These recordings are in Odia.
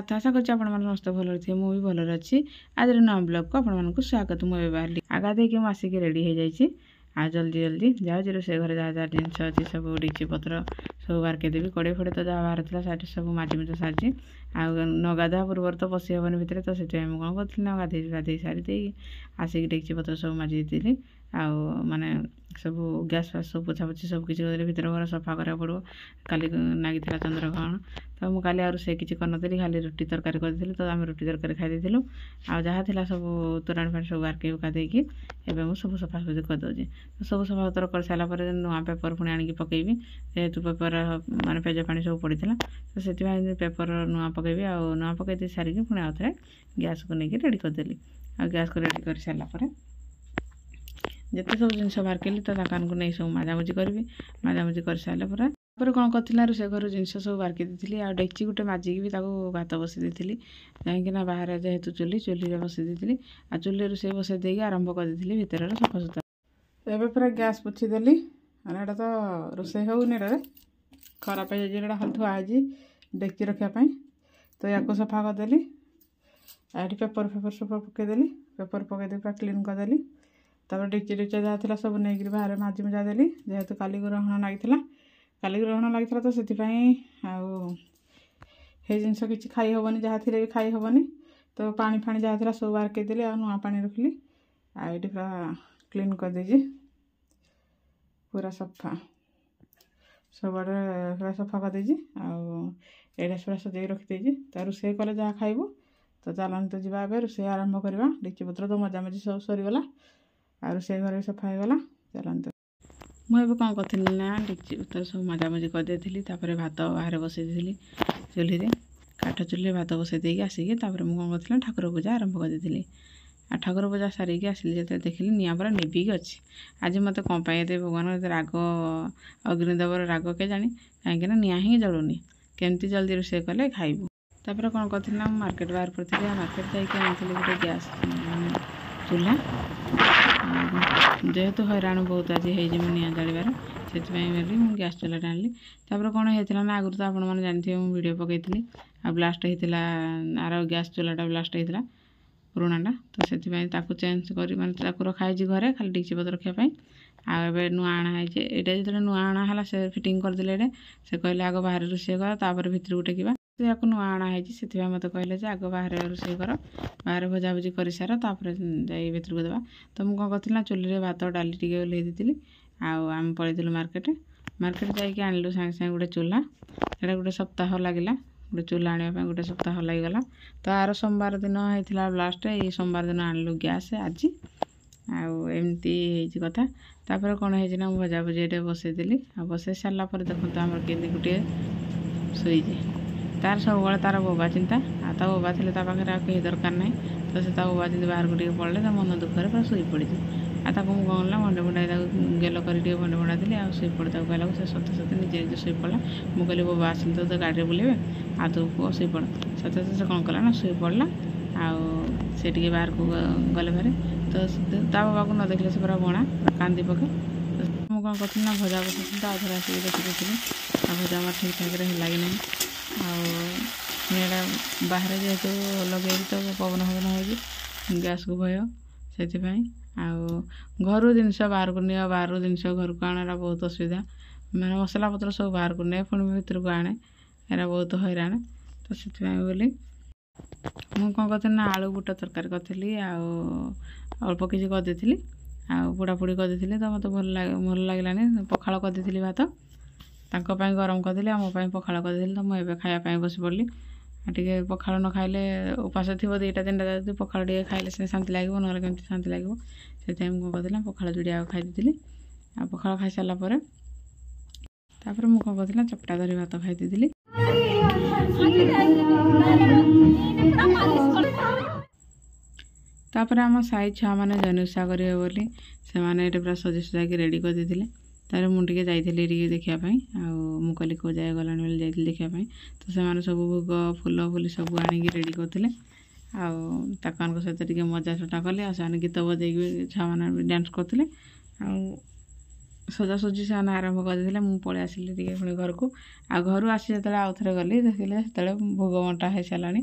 ଜଗନ୍ନାଥ। ଆଶା କରୁଛି ଆପଣମାନେ ସମସ୍ତେ ଭଲରେ ଥିବେ, ମୁଁ ବି ଭଲରେ ଅଛି। ଆଜିର ନୂଆ ବ୍ଲଗ୍କୁ ଆପଣମାନଙ୍କୁ ସ୍ୱାଗତ। ମୁଁ ଏବେ ବାହାରିଲି ଗାଧେଇକି ମୁଁ ଆସିକି ରେଡ଼ି ହେଇଯାଇଛି। ଆଉ ଜଲ୍ଦି ଯାଉଛି ରୋଷେଇ ଘରେ ଯାହା ଯାହା ଜିନିଷ ଅଛି ସବୁ ଡେକ୍ଚି ପତ୍ର ସବୁ ବାହାରକେଇ ଦେବି। କଡ଼େଇ ଫଡ଼େଇ ତ ଯାହା ବାହାରି ଥିଲା ସେଠି ସବୁ ମାଜି ସାରିଛି। ଆଉ ନ ଗାଧୁଆ ପୂର୍ବରୁ ତ ପଶି ହେବନି ଭିତରେ, ତ ସେଥିପାଇଁ ମୁଁ କ'ଣ କରୁଥିଲି ନା ଗାଧେଇ ସାରି ଦେଇକି ଆସିକି ଡେକ୍ଚି ପତ୍ର ସବୁ ମାଜି ଦେଇଥିଲି। ଆଉ ମାନେ ସବୁ ଗ୍ୟାସ୍ ଫ୍ୟାସ୍ ସବୁ ପୋଛାପୋଛି ସବୁ କିଛି କରିଦେଲି। ଭିତର ଘର ସଫା କରିବାକୁ ପଡ଼ିବ, କାଲି ନାଗିଥିଲା ଚନ୍ଦ୍ରଗ୍ରହଣ। ତ ମୁଁ କାଲି ଆଉ ରୋଷେଇ କିଛି କରିନଥିଲି, ଖାଲି ରୁଟି ତରକାରୀ କରିଦେଇଥିଲି। ତ ଆମେ ରୁଟି ତରକାରୀ ଖାଇ ଦେଇଥିଲୁ। ଆଉ ଯାହା ଥିଲା ସବୁ ତୋରାଣି ପାଣି ସବୁ ବାହାରକେଇ ବୁକା ଦେଇକି ଏବେ ମୁଁ ସବୁ ସଫାସୁଫି କରିଦେଉଛି। ସବୁ ସଫାସୁତୁରା କରିସାରିଲା ପରେ ନୂଆ ପେପର୍ ପୁଣି ଆଣିକି ପକେଇବି, ଯେହେତୁ ପେପର୍ ମାନେ ପେଜ ପାଣି ସବୁ ପଡ଼ିଥିଲା। ତ ସେଥିପାଇଁ ପେପର୍ ନୂଆ ପକେଇବି। ଆଉ ନୂଆ ପକେଇ ଦେଇ ସାରିକି ପୁଣି ଆଉ ଥରେ ଗ୍ୟାସ୍କୁ ନେଇକି ରେଡ଼ି କରିଦେଲି। ଆଉ ଗ୍ୟାସ୍କୁ ରେଡ଼ି କରିସାରିଲା ପରେ ଯେତେ ସବୁ ଜିନିଷ ବାହାରକେଇଲି ତ ତାଙ୍କୁ ନେଇ ସବୁ ମାଜାମୁଜି କରିବି। ମାଜାମୁଜି କରିସାରିଲା ପରେ ତାପରେ କ'ଣ କରିଥିଲା, ରୋଷେଇ ଘର ଜିନିଷ ସବୁ ବାହାରକେଇ ଦେଇଥିଲି। ଆଉ ଡେକ୍ଚି ଗୋଟେ ମାଜିକି ବି ତାକୁ ଭାତ ବସାଇ ଦେଇଥିଲି, କାହିଁକିନା ବାହାରେ ଯେହେତୁ ଚୁଲିରେ ବସାଇ ଦେଇଥିଲି। ଆଉ ଚୁଲିରେ ରୋଷେଇ ବସାଇ ଦେଇକି ଆରମ୍ଭ କରିଦେଇଥିଲି ଭିତରର ସଫାସୁତୁରା। ଏବେ ପୁରା ଗ୍ୟାସ୍ ପୋଛିଦେଲି। ମାନେ ଏଇଟା ତ ରୋଷେଇ ହେଉନି, ଏଟାରେ ଖରାପ ହେଇଯାଇଛି। ଏଇଟା ଖାଲି ଥୁଆ ହେଇଛି ଡେକ୍ଚି ରଖିବା ପାଇଁ। ତ ୟାକୁ ସଫା କରିଦେଲି। ଏଠି ପେପର୍ ସବୁ ପକେଇଦେଲି। ପେପର୍ ପକେଇ ଦେଇ ପୁରା କ୍ଲିନ୍ କରିଦେଲି। ତାପରେ ଡେକ୍ଚି ଯାହା ଥିଲା ସବୁ ନେଇକିରି ବାହାରେ ମାଜି ମୁଜା ଦେଲି, ଯେହେତୁ କାଲି ଗ୍ରହଣ ଲାଗିଥିଲା। ତ ସେଥିପାଇଁ ଆଉ ସେଇ ଜିନିଷ କିଛି ଖାଇ ହେବନି, ଯାହା ଥିଲେ ବି ଖାଇ ହେବନି। ତ ପାଣି ଫାଣି ଯାହା ଥିଲା ସବୁ ବାହାରକେଇ ଦେଲି। ଆଉ ନୂଆ ପାଣି ରଖିଲି। ଆଉ ଏଇଠି ପୁରା କ୍ଲିନ୍ କରିଦେଇଛି, ପୁରା ସଫା ସବୁଆଡ଼େ ପୁରା ସଫା କରିଦେଇଛି। ଆଉ ଏଇଟା ପୁରା ସଜେଇକି ରଖିଦେଇଛି। ତ ରୋଷେଇ କଲେ ଯାହା ଖାଇବୁ। ତ ଚାଲନ୍ତୁ ଯିବା ଏବେ ରୋଷେଇ ଆରମ୍ଭ କରିବା। ଡେକ୍ଚି ପତ୍ର ତ ମଜାମଜି ସବୁ ସରିଗଲା। ଆଉ ରୋଷେଇ ଘର ବି ସଫା ହେଇଗଲା। ଚାଲନ୍ତୁ। ମୁଁ ଏବେ କ'ଣ କରିଥିଲି ନା ଡେକ୍ଚି ପତ୍ର ସବୁ ମଜାମଜି କରିଦେଇଥିଲି। ତାପରେ ଭାତ ବାହାରେ ବସାଇ ଦେଇଥିଲି ଚୁଲିରେ, କାଠ ଚୁଲିରେ ଭାତ ବସାଇ ଦେଇକି ଆସିକି ତାପରେ ମୁଁ କ'ଣ କରିଥିଲି ନା ଠାକୁର ପୂଜା ଆରମ୍ଭ କରିଦେଇଥିଲି। ଆଉ ଠାକୁର ପୂଜା ସାରିକି ଆସିଲି ଯେତେବେଳେ ଦେଖିଲି ନିଆଁ ପୁରା ନିଭିକି ଅଛି। ଆଜି ମୋତେ କ'ଣ ପାଇଁ ଏତେ ଭଗବାନ ଏତେ ରାଗ, ଅଗ୍ନିଦେବର ରାଗ କେଜାଣି, କାହିଁକିନା ନିଆଁ ହିଁ ଜଳୁନି। କେମିତି ଜଲ୍ଦି ରୋଷେଇ କଲେ ଖାଇବୁ। ତାପରେ କ'ଣ କରିଥିଲି ନା ମୁଁ ମାର୍କେଟ ବାହାର କରିଥିଲି। ଆଉ ମାର୍କେଟ ଯାଇକି ଆଣିଥିଲି ଗୋଟେ ଗ୍ୟାସ୍ ଚୁଲା। ଯେହେତୁ ହଇରାଣ ବହୁତ ଆଜି ହେଇଛି ମୁଁ ନିଆଁ ଜାଳିବାରେ, ସେଥିପାଇଁ ବୋଲି ମୁଁ ଗ୍ୟାସ୍ ଚୁଲାଟା ଆଣିଲି। ତାପରେ କ'ଣ ହେଇଥିଲା ନା ଆଗରୁ ତ ଆପଣମାନେ ଜାଣିଥିବେ ମୁଁ ଭିଡ଼ିଓ ପକାଇଥିଲି। ଆଉ ବ୍ଲାଷ୍ଟ ହେଇଥିଲା, ଆର ଗ୍ୟାସ୍ ଚୁଲାଟା ବ୍ଲାଷ୍ଟ ହେଇଥିଲା ପୁରୁଣାଟା। ତ ସେଥିପାଇଁ ତାକୁ ଚେଞ୍ଜ କରି ମାନେ ତାକୁ ରଖା ହେଇଛି ଘରେ ଖାଲି ଡେକ୍ଚି ପତ୍ର ରଖିବା ପାଇଁ। ଆଉ ଏବେ ନୂଆ ଅଣା ହେଇଛି। ଏଇଟା ଯେତେବେଳେ ନୂଆ ଅଣା ହେଲା ସେ ଫିଟିଙ୍ଗ କରିଦେଲେ। ଏଇଟା ସେ କହିଲେ ଆଗ ବାହାରେ ରୋଷେଇ କର ତାପରେ ଭିତରକୁ ଟେକିବା। ୟାକୁ ନୂଆ ଅଣା ହେଇଛି, ସେଥିପାଇଁ ମୋତେ କହିଲେ ଯେ ଆଗ ବାହାରେ ରୋଷେଇ କର, ବାହାରେ ଭଜାଭୁଜି କରିସାର, ତାପରେ ଯାଇ ଭିତରକୁ ଦେବା। ତ ମୁଁ କ'ଣ କରିଥିଲି ନା ଚୁଲିରେ ଭାତ ଡାଲି ଟିକେ ଓହ୍ଲେଇ ଦେଇଥିଲି। ଆଉ ଆମେ ପଳେଇଥିଲୁ ମାର୍କେଟ ଯାଇକି ଆଣିଲୁ ସାଙ୍ଗେ ସାଙ୍ଗେ ଗୋଟେ ଚୁଲା। ସେଇଟା ଗୋଟେ ସପ୍ତାହ ଲାଗିଲା, ଗୋଟେ ଚୁଲା ଆଣିବା ପାଇଁ ଗୋଟେ ସପ୍ତାହ ଲାଗିଗଲା। ତ ଆର ସୋମବାର ଦିନ ହେଇଥିଲା ବ୍ଲାଷ୍ଟ, ଏଇ ସୋମବାର ଦିନ ଆଣିଲୁ ଗ୍ୟାସ୍ ଆଜି। ଆଉ ଏମିତି ହେଇଛି କଥା। ତାପରେ କ'ଣ ହେଇଛି ନା ମୁଁ ଭଜାଭୁଜି ଏଇଟା ବସାଇଦେଲି। ଆଉ ବସାଇ ସାରିଲା ପରେ ଦେଖନ୍ତୁ ଆମର କେମିତି ଗୋଟିଏ ଶୋଇଛି। ତାର ସବୁବେଳେ ତାର ବୋବା ଚିନ୍ତା। ଆଉ ତା ବୋବା ଥିଲେ ତା ପାଖରେ ଆଉ କେହି ଦରକାର ନାହିଁ। ତ ସେ ତା ବୋବା ଯେମିତି ବାହାରକୁ ଟିକେ ପଡ଼ିଲେ ତା ମନ ଦୁଃଖରେ ପୁରା ଶୋଇପଡ଼ିଛି। ଆଉ ତାକୁ ମୁଁ କ'ଣ କଲା ଭଣ୍ଡେ ଭଣ୍ଡା ତାକୁ ଗେଲ କରି ଟିକେ ଭଣ୍ଡେ ଭଣ୍ଡା ଦେଲି। ଆଉ ଶୋଇପଡ଼ି ତାକୁ କହିଲାକୁ ସେ ସତେ ନିଜେ ଶୋଇପଡ଼ିଲା। ମୁଁ କହିଲି ବୋବା ଆସନ୍ତୁ ତ ଗାଡ଼ିରେ ବୁଲିବେ, ଆଉ ତୁ ପୁଅ ଶୋଇପଡ଼। ସତେ ସେ କ'ଣ କଲା ନା ଶୋଇପଡ଼ିଲା। ଆଉ ସେ ଟିକେ ବାହାରକୁ ଗଲେ ଭାରି। ତ ତା ବାବାକୁ ନ ଦେଖିଲେ ସେ ପୁରା ବଣା କାନ୍ଦି ପକେ। ମୁଁ କ'ଣ କରିଥିଲି ନା ଭଜା ବସାଇଥିଲି, ତ ଆଉ ଥରେ ଆସିକି ଦେଖିଦେଇଥିଲି। ଆଉ ଭଜା ଆମର ଠିକ୍ ଠାକ୍ରେ ହେଲା କି ନାହିଁ। ଆଉ ଏଇଟା ବାହାରେ ଯେହେତୁ ଲଗେଇକି ତ ପବନ ହେଉଛି, ଗ୍ୟାସ୍କୁ ଭୟ, ସେଥିପାଇଁ। ଆଉ ଘରୁ ଜିନିଷ ବାହାରକୁ ନିଅ, ବାହାରୁ ଜିନିଷ ଘରକୁ ଆଣ, ଏରା ବହୁତ ଅସୁବିଧା। ମାନେ ମସଲା ପତ୍ର ସବୁ ବାହାରକୁ ନେ, ପୁଣି ଭିତରକୁ ଆଣେ, ଏରା ବହୁତ ହଇରାଣ। ତ ସେଥିପାଇଁ ବୋଲି ମୁଁ କ'ଣ କରିଥିଲି ନା ଆଳୁ ବୁଟ ତରକାରୀ କରିଥିଲି। ଆଉ ଅଳ୍ପ କିଛି କରିଦେଇଥିଲି। ଆଉ ପୋଡ଼ାପୋଡ଼ି କରିଦେଇଥିଲି। ତ ମୋତେ ଭଲ ଲାଗିଲାନି। ପଖାଳ କରିଦେଇଥିଲି ଭାତ, ତାଙ୍କ ପାଇଁ ଗରମ କରିଦେଲି, ଆଉ ମୋ ପାଇଁ ପଖାଳ କରିଦେଇଥିଲି। ତ ମୁଁ ଏବେ ଖାଇବା ପାଇଁ ବସି ପଡ଼ିଲି। ଆଉ ଟିକେ ପଖାଳ ନ ଖାଇଲେ ଉପାସ ଥିବ 2ଟା 3ଟା ଯଦି ପଖାଳ ଟିକେ ଖାଇଲେ ସେ ଶାନ୍ତି ଲାଗିବ, ନହେଲେ କେମିତି ଶାନ୍ତି ଲାଗିବ। ସେଥିପାଇଁ ମୁଁ କ'ଣ କରିଥିଲି ନା ପଖାଳ ଯୋଡ଼ିଏ ଆଉ ଖାଇ ଦେଇଥିଲି। ଆଉ ପଖାଳ ଖାଇସାରିଲା ପରେ ତାପରେ ମୁଁ କ'ଣ କରିଥିଲି ନା ଚପଟା ଧରି ଭାତ ଖାଇ ଦେଇଥିଲି। ତାପରେ ଆମ ସାହି ଛୁଆମାନେ ଜହ୍ନି ଓଷା କରିବେ ବୋଲି ସେମାନେ ଏଠି ପୁରା ସଜେଇ ସୁଜାକି ରେଡ଼ି କରିଦେଇଥିଲେ। ତାପରେ ମୁଁ ଟିକେ ଯାଇଥିଲି ଟିକେ ଦେଖିବା ପାଇଁ। ଆଉ ମୁଁ କହିଲି କେଉଁ ଜାଗା ଗଲାଣି ବୋଲି ଯାଇଥିଲି ଦେଖିବା ପାଇଁ। ତ ସେମାନେ ସବୁ ଭୋଗ ଫୁଲ ଫୁଲି ସବୁ ଆଣିକି ରେଡ଼ି କରୁଥିଲେ। ଆଉ ତାଙ୍କମାନଙ୍କ ସହିତ ଟିକେ ମଜା ଥଟ୍ଟା କଲେ। ଆଉ ସେମାନେ ଗୀତ ବଜେଇକି ଛୁଆମାନେ ବି ଡ୍ୟାନ୍ସ କରୁଥିଲେ। ଆଉ ସଜାସଜି ସେମାନେ ଆରମ୍ଭ କରିଦେଇଥିଲେ। ମୁଁ ପଳେଇ ଆସିଲି ଟିକେ ପୁଣି ଘରକୁ। ଆଉ ଘରୁ ଆସି ଯେତେବେଳେ ଆଉ ଥରେ ଗଲି ଦେଖିଲେ ସେତେବେଳେ ଭୋଗ ବଣ୍ଟା ହେଇସାରିଲାଣି।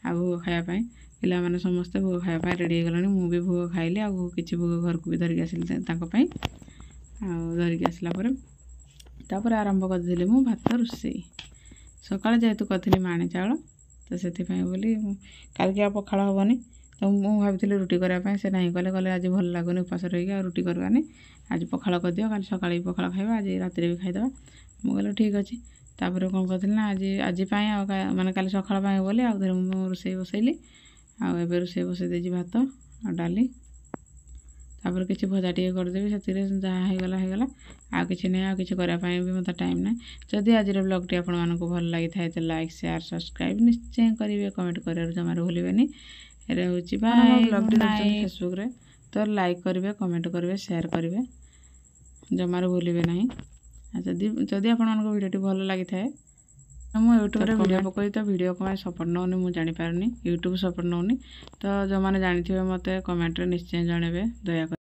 ଆଉ ଭୋଗ ଖାଇବା ପାଇଁ ପିଲାମାନେ ସମସ୍ତେ ଭୋଗ ଖାଇବା ପାଇଁ ରେଡ଼ି ହେଇଗଲାଣି। ମୁଁ ବି ଭୋଗ ଖାଇଲି ଆଉ କିଛି ଭୋଗ ଘରକୁ ବି ଧରିକି ଆସିଲି ତାଙ୍କ ପାଇଁ। ଆଉ ଧରିକି ଆସିଲା ପରେ ତାପରେ ଆରମ୍ଭ କରିଦେଲି ମୁଁ ଭାତ ରୋଷେଇ। ସକାଳେ ଯେହେତୁ କରିଥିଲି ମାଣି ଚାଉଳ ତ ସେଥିପାଇଁ ବୋଲି କାଲିକି ଆଉ ପଖାଳ ହେବନି। ତ ମୁଁ ଭାବିଥିଲି ରୁଟି କରିବା ପାଇଁ, ସେ ନାହିଁ କଲେ ଆଜି ଭଲ ଲାଗୁନି ଉପାସ ରହିକି ଆଉ ରୁଟି କରିବାନି, ଆଜି ପଖାଳ କରିଦିଅ, କାଲି ସକାଳେ ବି ପଖାଳ ଖାଇବା, ଆଜି ରାତିରେ ବି ଖାଇଦେବା। ମୁଁ କହିଲି ଠିକ୍ ଅଛି। ତାପରେ କ'ଣ କରିଥିଲି ନା ଆଜି ପାଇଁ ଆଉ ମାନେ କାଲି ସକାଳ ପାଇଁ ବୋଲି ଆଉ ଥରେ ମୁଁ ରୋଷେଇ ବସେଇଲି। ଆଉ ଏବେ ରୋଷେଇ ବସେଇ ଦେଇଛି ଭାତ ଆଉ ଡାଲି, ତାପରେ କିଛି ଭଜା ଟିକେ କରିଦେବି, ସେଥିରେ ଯାହା ହେଇଗଲା। ଆଉ କିଛି ନାହିଁ, ଆଉ କିଛି କରିବା ପାଇଁ ବି ମୋତେ ଟାଇମ୍ ନାହିଁ। ଯଦି ଆଜିର ବ୍ଲଗ୍ଟି ଆପଣମାନଙ୍କୁ ଭଲ ଲାଗିଥାଏ ତ ଲାଇକ୍, ସେୟାର, ସବସ୍କ୍ରାଇବ୍ ନିଶ୍ଚୟ କରିବେ, କମେଣ୍ଟ କରିବାରୁ ଜମାରୁ ଭୁଲିବେନି। ଏରେ ହେଉଛି ବାଏ। ବ୍ଲଗ୍ଟି ଦେଖୁଛନ୍ତି ଫେସବୁକ୍ରେ ତ ଲାଇକ୍ କରିବେ, କମେଣ୍ଟ କରିବେ, ସେୟାର କରିବେ, ଜମାରୁ ଭୁଲିବେ ନାହିଁ। ଆଉ ଯଦି ଆପଣମାନଙ୍କ ଭିଡ଼ିଓଟି ଭଲ ଲାଗିଥାଏ, ମୁଁ ୟୁଟ୍ୟୁବରେ ଭିଡ଼ିଓ ପକାଇ ତ ଭିଡ଼ିଓ କ'ଣ ପାଇଁ ସପୋର୍ଟ ନେଉନି ମୁଁ ଜାଣିପାରୁନି, ୟୁଟ୍ୟୁବ୍ ସପୋର୍ଟ ନେଉନି। ତ ଯେଉଁମାନେ ଜାଣିଥିବେ ମୋତେ କମେଣ୍ଟରେ ନିଶ୍ଚୟ ଜଣାଇବେ ଦୟାକରି।